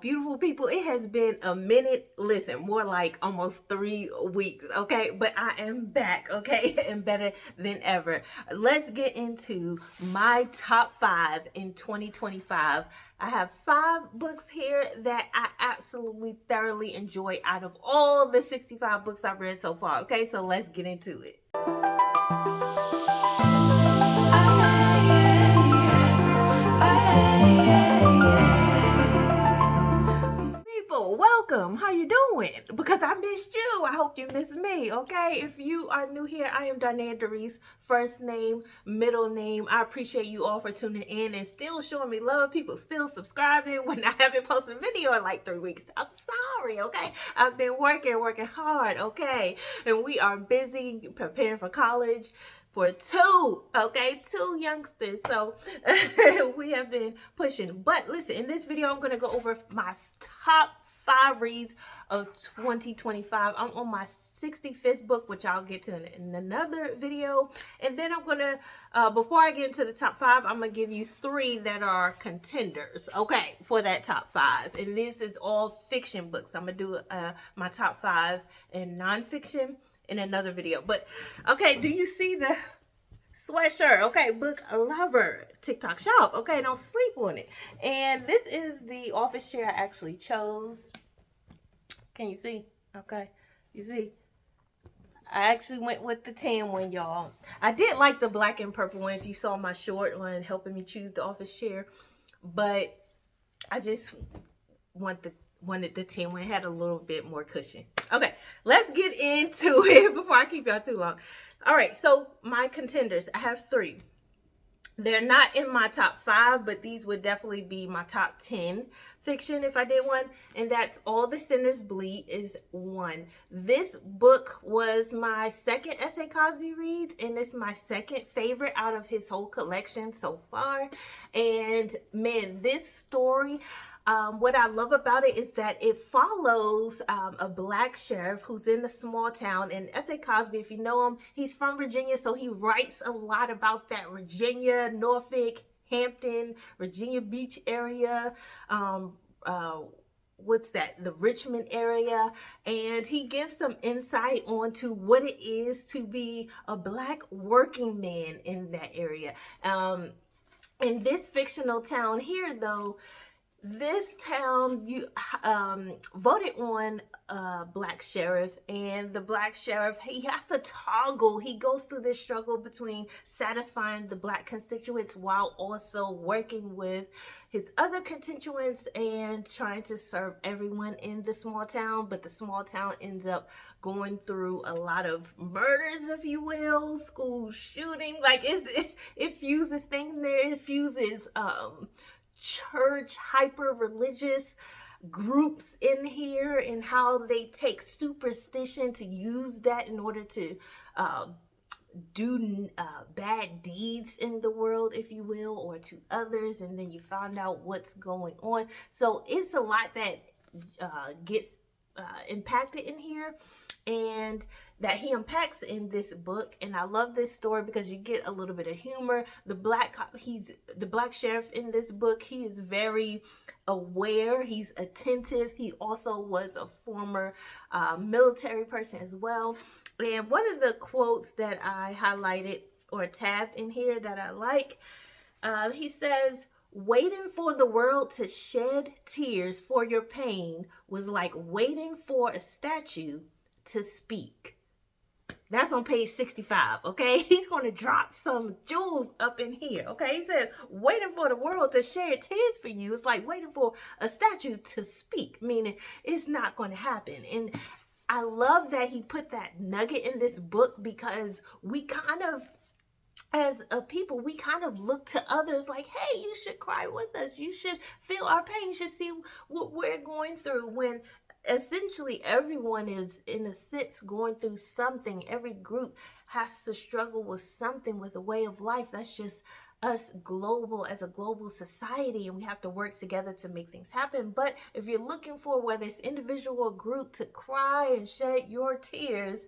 Beautiful people, it has been a minute. Listen, more like almost 3 weeks, okay? But I am back, okay? And better than ever. Let's get into my top 5 in 2025. I have 5 books here that I absolutely thoroughly enjoy out of all the 65 books I've read so far, okay? So let's get into it. People, welcome. How you doing? Because I missed you. I hope you missed me, okay? If you are new here, I am Darnaya, Darice, first name, middle name. I appreciate you all for tuning in and still showing me love. People still subscribing when I haven't posted a video in like 3 weeks. I'm sorry, okay? I've been working hard, okay? And we are busy preparing for college for two youngsters. So we have been pushing. But listen, in this video, I'm going to go over my top 5 reads of 2025. I'm on my 65th book, which I'll get to in another video. And then I'm going to, before I get into the top 5, I'm going to give you 3 that are contenders, okay, for that top 5. And this is all fiction books. I'm going to do my top 5 in nonfiction in another video. But okay, do you see the sweatshirt? Okay, book lover, TikTok shop. Okay, don't sleep on it. And this is the office chair I actually chose. Can you see? Okay, you see, I actually went with the tan one, y'all. I did like the black and purple one if you saw my short one helping me choose the office chair, but I just wanted the tan one. It had a little bit more cushion. Okay, let's get into it before I keep y'all too long. All right, so my contenders, I have 3. They're not in my top 5, but these would definitely be my top 10 fiction if I did one. And that's All the Sinners Bleed is 1. This book was my second S.A. Cosby reads, and it's my second favorite out of his whole collection so far. And man, this story, what I love about it is that it follows a black sheriff who's in a small town. And S.A. Cosby, if you know him, he's from Virginia, so he writes a lot about that Virginia, Norfolk, Hampton, Virginia Beach area, what's that, the Richmond area, and he gives some insight onto what it is to be a black working man in that area. In this fictional town here, though, this town voted on a black sheriff, and the black sheriff, he has to toggle. He goes through this struggle between satisfying the black constituents while also working with his other constituents and trying to serve everyone in the small town. But the small town ends up going through a lot of murders, if you will, school shooting. Like it fuses things there. It fuses church, hyper religious groups in here, and how they take superstition to use that in order to do bad deeds in the world, if you will, or to others. And then you find out what's going on. So it's a lot that gets impacted in here, and that he unpacks in this book. And I love this story because you get a little bit of humor. The black sheriff in this book, he is very aware, he's attentive. He also was a former military person as well. And one of the quotes that I highlighted or tabbed in here that I like, he says, "Waiting for the world to shed tears for your pain was like waiting for a statue to speak." That's on page 65, okay? He's going to drop some jewels up in here, okay? He said, waiting for the world to shed tears for you. It's like waiting for a statue to speak, meaning it's not going to happen. And I love that he put that nugget in this book, because we kind of, as a people, we kind of look to others like, hey, you should cry with us. You should feel our pain. You should see what we're going through, when essentially everyone is, in a sense, going through something. Every group has to struggle with something, with a way of life. That's just us as a global society, and we have to work together to make things happen. But if you're looking for, whether it's individual or group, to cry and shed your tears,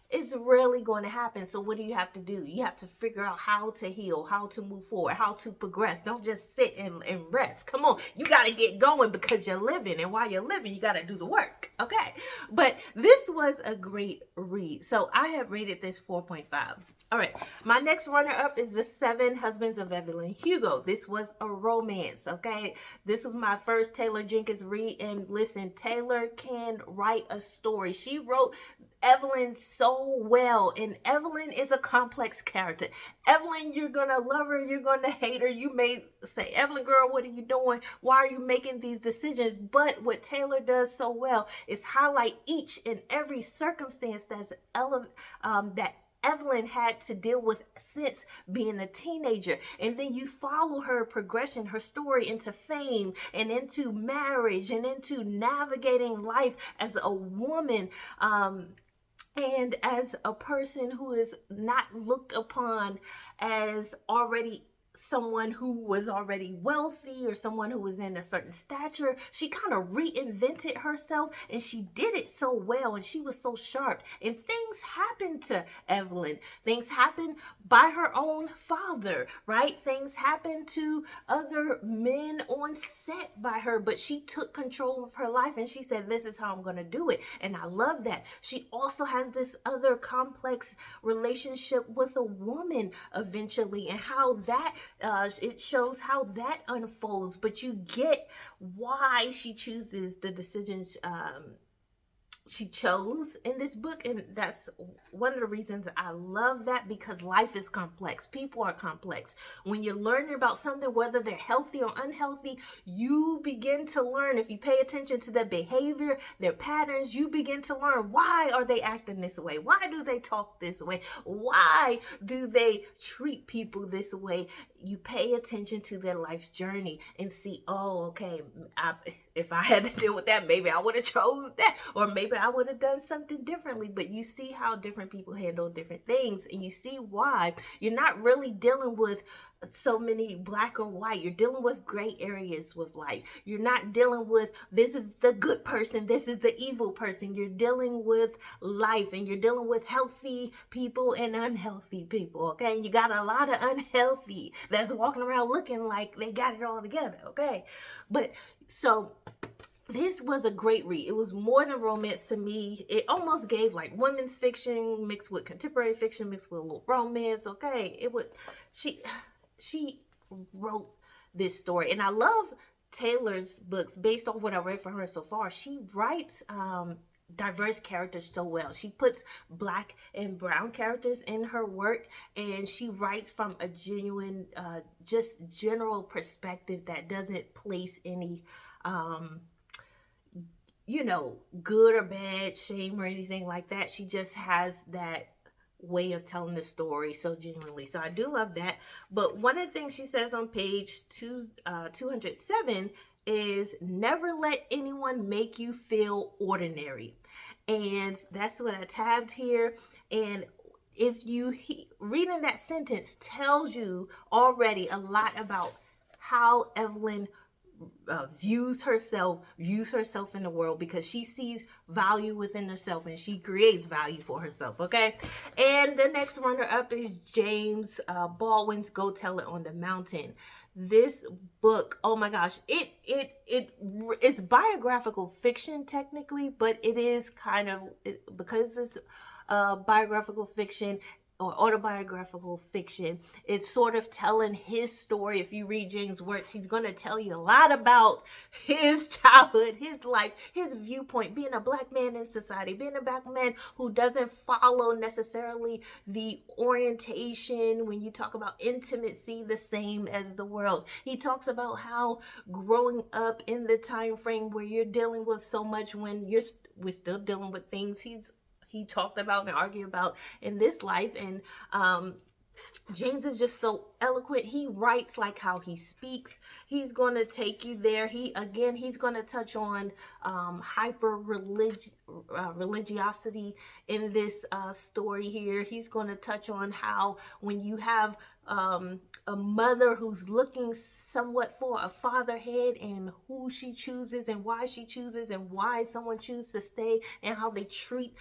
it's really going to happen. So what do you have to do? You have to figure out how to heal, how to move forward, how to progress. Don't just sit and rest. Come on, you got to get going because you're living, and while you're living, you got to do the work. Okay, but this was a great read. So I have rated this 4.5. All right, my next runner-up is The Seven Husbands of Evelyn Hugo. This was a romance, okay? This was my first Taylor Jenkins read, and listen, Taylor can write a story. She wrote Evelyn so well, and Evelyn is a complex character. Evelyn, you're gonna love her, you're gonna hate her. You may say, Evelyn, girl, what are you doing? Why are you making these decisions? But what Taylor does so well is highlight each and every circumstance that Evelyn had to deal with since being a teenager. And then you follow her progression, her story into fame and into marriage and into navigating life as a woman. And as a person who is not looked upon as already someone who was already wealthy or someone who was in a certain stature, she kind of reinvented herself, and she did it so well, and she was so sharp. And things happened to Evelyn. Things happened by her own father, right? Things happened to other men on set by her, but she took control of her life, and she said, this is how I'm going to do it. And I love that. She also has this other complex relationship with a woman eventually, and how that it shows how that unfolds, but you get why she chooses the decisions she chose in this book. And that's one of the reasons I love that, because life is complex. People are complex. When you're learning about something, whether they're healthy or unhealthy, you begin to learn. If you pay attention to their behavior, their patterns, you begin to learn, why are they acting this way? Why do they talk this way? Why do they treat people this way? You pay attention to their life's journey and see, oh, okay, if I had to deal with that, maybe I would have chose that, or maybe I would have done something differently. But you see how different people handle different things, and you see why you're not really dealing with so many black or white. You're dealing with gray areas with life. You're not dealing with, this is the good person, this is the evil person. You're dealing with life, and you're dealing with healthy people and unhealthy people, okay? And you got a lot of unhealthy that's walking around looking like they got it all together, okay? But so this was a great read. It was more than romance to me. It almost gave like women's fiction mixed with contemporary fiction mixed with a little romance, okay? It would, she wrote this story, and I love Taylor's books based on what I read from her so far. She writes diverse characters so well. She puts black and brown characters in her work, and she writes from a genuine just general perspective that doesn't place any good or bad, shame or anything like that. She just has that way of telling the story so genuinely. So I do love that. But one of the things she says on page 207 is, never let anyone make you feel ordinary. And that's what I tabbed here. And if you reading that sentence tells you already a lot about how Evelyn views herself in the world, because she sees value within herself and she creates value for herself, okay? And the next runner-up is James Baldwin's Go Tell It on the Mountain. This book, oh my gosh, it's biographical fiction technically, but it is kind of, because it's biographical fiction or autobiographical fiction, it's sort of telling his story. If you read James' works, he's going to tell you a lot about his childhood, his life, his viewpoint, being a black man in society, being a black man who doesn't follow necessarily the orientation, when you talk about intimacy, the same as the world. He talks about how growing up in the time frame where you're dealing with so much, when we're still dealing with things he talked about and argued about in this life. And James is just so eloquent. He writes like how he speaks. He's going to take you there. He's going to touch on religiosity in this story here. He's going to touch on how when you have a mother who's looking somewhat for a fatherhead, and who she chooses and why someone chooses to stay, and how they treat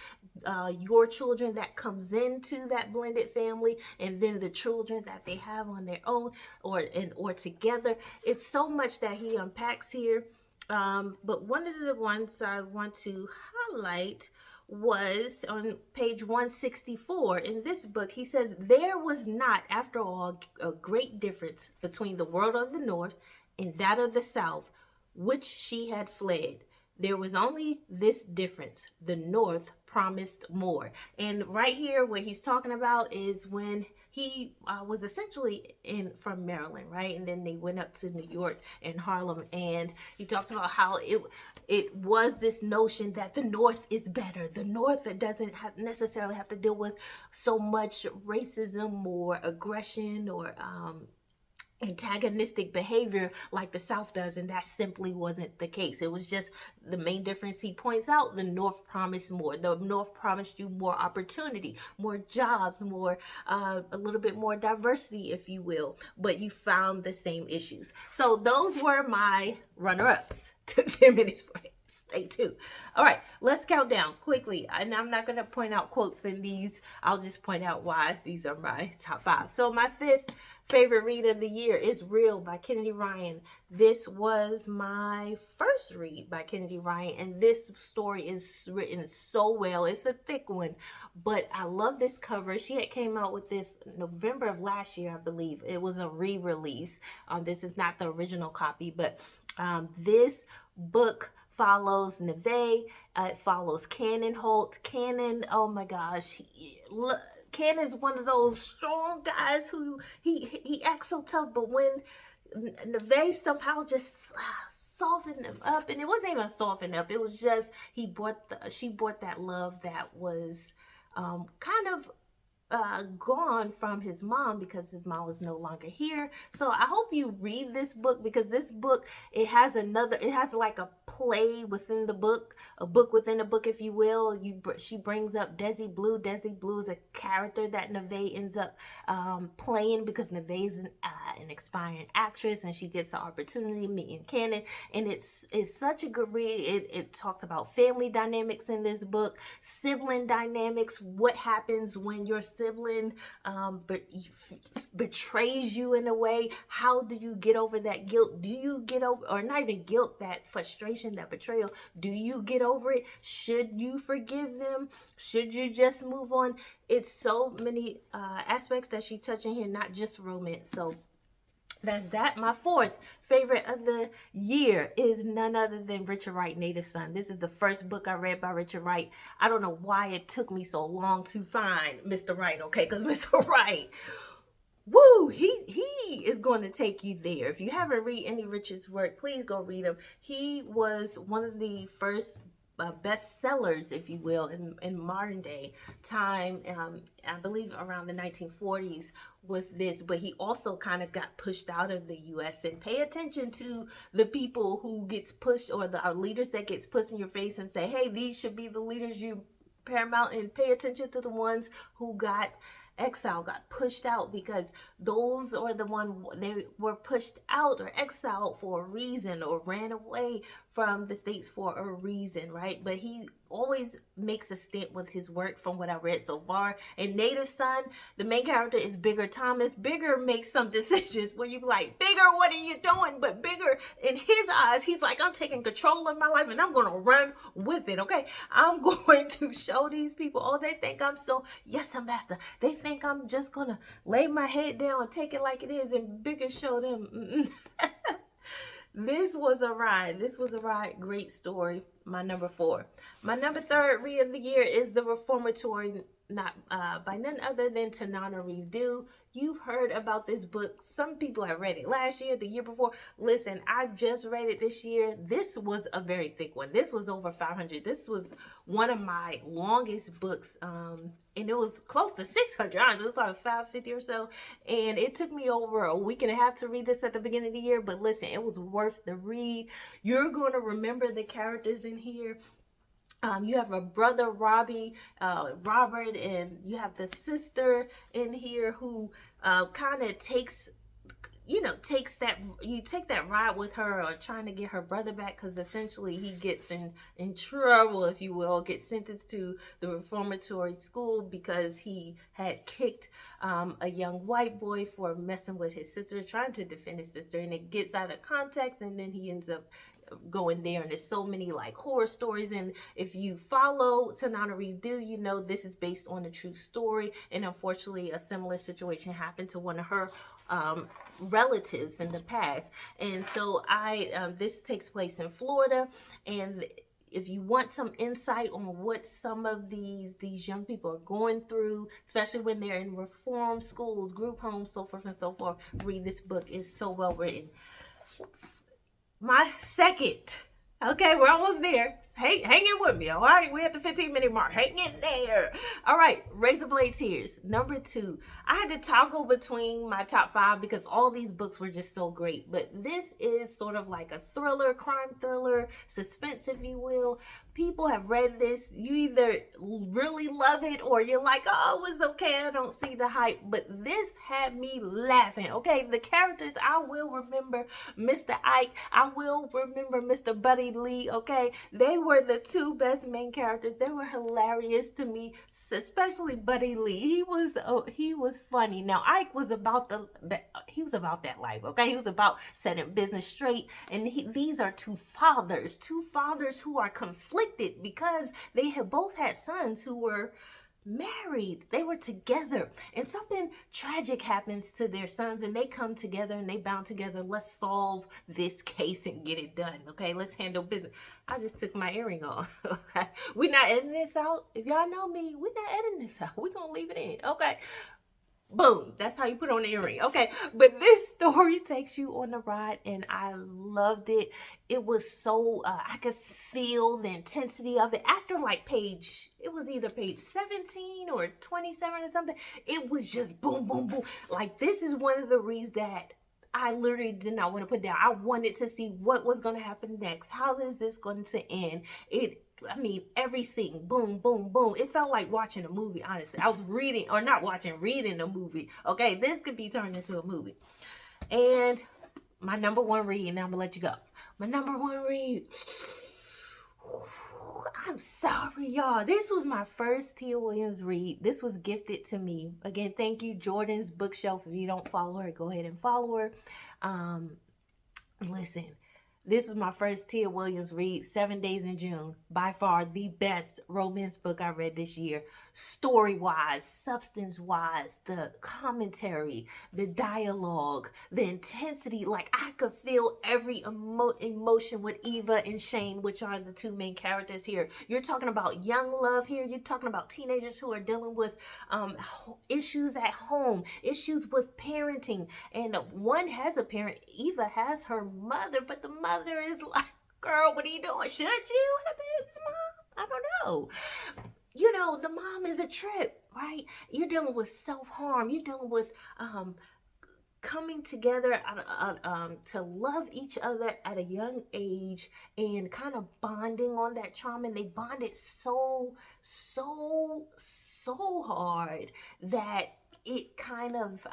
your children that comes into that blended family, and then the children that they have on their own or together. It's so much that he unpacks here. But one of the ones I want to highlight was on page 164 in this book. He says, there was not, after all, a great difference between the world of the North and that of the South, which she had fled. There was only this difference: the North promised more. And right here, what he's talking about is when he was essentially from Maryland, right? And then they went up to New York and Harlem, and he talks about how it was this notion that the North is better. The North that doesn't necessarily have to deal with so much racism or aggression or antagonistic behavior like the South does, and that simply wasn't the case. It was just the main difference. He points out the North promised more. The North promised you more opportunity, more jobs, more a little bit more diversity, if you will, but you found the same issues. So those were my runner-ups. 10 minutes for it. Stay tuned. All right, let's count down quickly. And I'm not going to point out quotes in these. I'll just point out why these are my top 5. So my 5th favorite read of the year is Real by Kennedy Ryan. This was my first read by Kennedy Ryan, and this story is written so well. It's a thick one, but I love this cover. She had came out with this November of last year, I believe. It was a re-release. This is not the original copy, but this book follows Neve. It follows Cannon Holt. Cannon, oh my gosh, Cannon's one of those strong guys who he acts so tough, but when Neve somehow just softened him up, and it wasn't even softened up. It was just she brought that love that was kind of gone from his mom, because his mom was no longer here. So I hope you read this book, because this book, it has like a play within the book, a book within a book, if you will. She brings up Desi Blue. Desi Blue is a character that Neve ends up playing, because Neve is an aspiring actress, and she gets the opportunity meeting Cannon, and it's such a good read. It talks about family dynamics in this book, sibling dynamics, what happens when your sibling betrays you in a way. How do you get over that guilt? Do you get over, or not even guilt, that frustration, that betrayal? Do you get over it? Should you forgive them? Should you just move on? It's so many aspects that she touched in here, not just romance. So that's that. My 4th favorite of the year is none other than Richard Wright, Native Son. This is the first book I read by Richard Wright. I don't know why it took me so long to find Mr. Wright, okay? Because Mr. Wright, woo, he is going to take you there. If you haven't read any Richard's work, please go read him. He was one of the first bestsellers, if you will, in modern day time. I believe around the 1940s with this, but he also kind of got pushed out of the U.S. And pay attention to the people who gets pushed, or our leaders that gets pushed in your face and say, hey, these should be the leaders you paramount, and pay attention to the ones who got exiled, got pushed out, because those are the one, they were pushed out or exiled for a reason, or ran away from the States for a reason, right? But he always makes a stint with his work from what I read so far. In Native Son, the main character is Bigger Thomas. Bigger makes some decisions where you're like, Bigger, what are you doing? But Bigger, in his eyes, he's like, I'm taking control of my life, and I'm going to run with it, okay? I'm going to show these people, oh, they think I'm so, yes, I'm master. They think I'm just going to lay my head down and take it like it is, and Bigger show them, This was a ride. This was a ride. Great story. My number 4. My number 3rd read of the year is The Reformatory, not by none other than Tanana Review. You've heard about this book. Some people have read it last year, the year before. Listen, I just read it this year. This was a very thick one. This was over 500. This was one of my longest books, and it was close to 600 hours. It was probably 550 or so, and it took me over a week and a half to read this at the beginning of the year. But listen, it was worth the read. You're going to remember the characters in here. You have a brother, Robert, and you have the sister in here who kind of takes, takes that, you take that ride with her, or trying to get her brother back, because essentially he gets in trouble, if you will, gets sentenced to the reformatory school because he had kicked a young white boy for messing with his sister, trying to defend his sister, and it gets out of context, and then he ends up going there, and there's so many like horror stories. And if you follow Tanana Review, you know this is based on a true story, and unfortunately a similar situation happened to one of her relatives in the past. And so this takes place in Florida, and if you want some insight on what some of these young people are going through, especially when they're in reform schools, group homes, so forth and so forth, read this book. It's so well written. My second, okay, we're almost there. Hey, hang in with me, all right? We're at the 15-minute mark. Hang in there. All right, Razor Blade Tears, number 2. I had to toggle between my top 5 because all these books were just so great. But this is sort of like a thriller, crime thriller, suspense, if you will. People have read this. You either really love it or you're like, oh, it's okay, I don't see the hype. But this had me laughing, okay? The characters, I will remember Mr. Ike. I will remember Mr. Buddy Lee, okay? They were the 2 best main characters. They were hilarious to me, especially Buddy Lee. He was funny. Now Ike was about he was about that life, okay? He was about setting business straight, and these are two fathers who are conflicted because they have both had sons who were married. They were together, and something tragic happens to their sons, and they come together and they bound together. Let's solve this case and get it done, okay? Let's handle business. I just took my earring off. Okay, we're not editing this out. If y'all know me, we're not editing this out. We're gonna leave it in, okay? Boom, that's how you put on the earring, okay? But this story takes you on the ride, and I loved it. It was so I could feel the intensity of it after like it was either page 17 or 27 or something. It was just boom, boom, boom. Like, this is one of the reads that I literally did not want to put down. I wanted to see what was going to happen next. How is this going to end? Every scene, boom, boom, boom. It felt like watching a movie, honestly. I was reading a movie. Okay, this could be turned into a movie. And my number 1 read, and I'm going to let you go. My number 1 read. I'm sorry, y'all. This was my first Tia Williams read. This was gifted to me. Again, thank you, Jordan's Bookshelf. If you don't follow her, go ahead and follow her. Listen, this was my first Tia Williams read, 7 Days in June. By far the best romance book I read this year. Story-wise, substance-wise, the commentary, the dialogue, the intensity. Like, I could feel every emotion with Eva and Shane, which are the 2 main characters here. You're talking about young love here. You're talking about teenagers who are dealing with issues at home, issues with parenting. And one has a parent. Eva has her mother, but the mother is like, girl, what are you doing? Should you have been the mom? I don't know. The mom is a trip, right? You're dealing with self-harm. You're dealing with coming together to love each other at a young age and kind of bonding on that trauma. And they bonded so hard that it kind of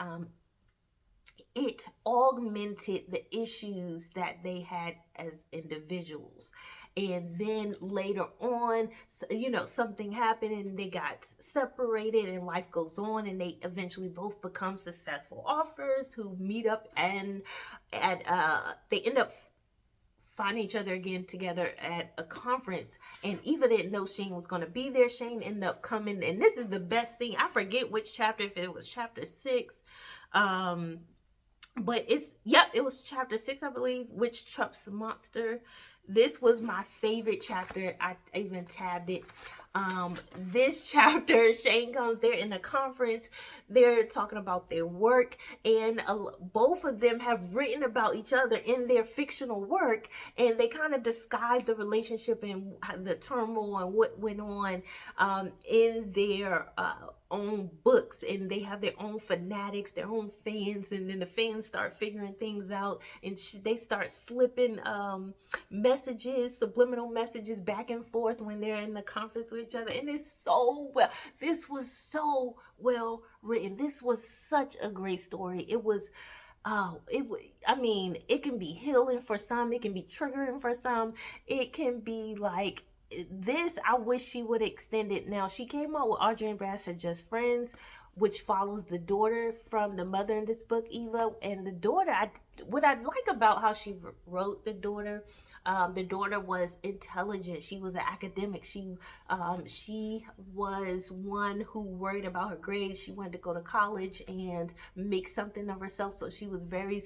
it augmented the issues that they had as individuals. And then later on, something happened and they got separated, and life goes on, and they eventually both become successful authors who meet up, and they end up finding each other again together at a conference. And Eva didn't know Shane was going to be there. Shane ended up coming, and this is the best thing. I forget which chapter, if it was chapter 6. But it was chapter 6, I believe, Witch Trumps Monster. This was my favorite chapter. I even tabbed it. This chapter, Shane comes, they're in a conference, they're talking about their work, and both of them have written about each other in their fictional work, and they kind of disguise the relationship and the turmoil and what went on in their own books, and they have their own fanatics, their own fans, and then the fans start figuring things out, and they start slipping messages, subliminal messages back and forth when they're in the conference with each other. And it's so well, this was so well written. This was such a great story. It was I mean, it can be healing for some, it can be triggering for some, it can be like this. I wish she would extend it. Now, she came out with Audrey and Brass Are Just Friends, which follows the daughter from the mother in this book, Eva. And the daughter, what I like about how she wrote the daughter was intelligent. She was an academic. She was one who worried about her grades. She wanted to go to college and make something of herself. So she was very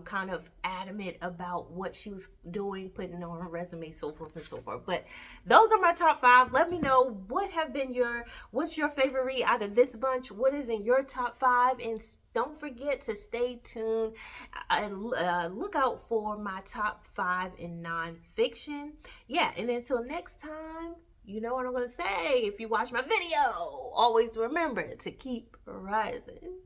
kind of adamant about what she was doing, putting on her resume, so forth and so forth. But those are my top 5. Let me know what's your favorite read out of this bunch. What is in your top 5? And don't forget to stay tuned and look out for my top 5 in nonfiction. Yeah, and until next time, you know what I'm going to say. If you watch my video, always remember to keep rising.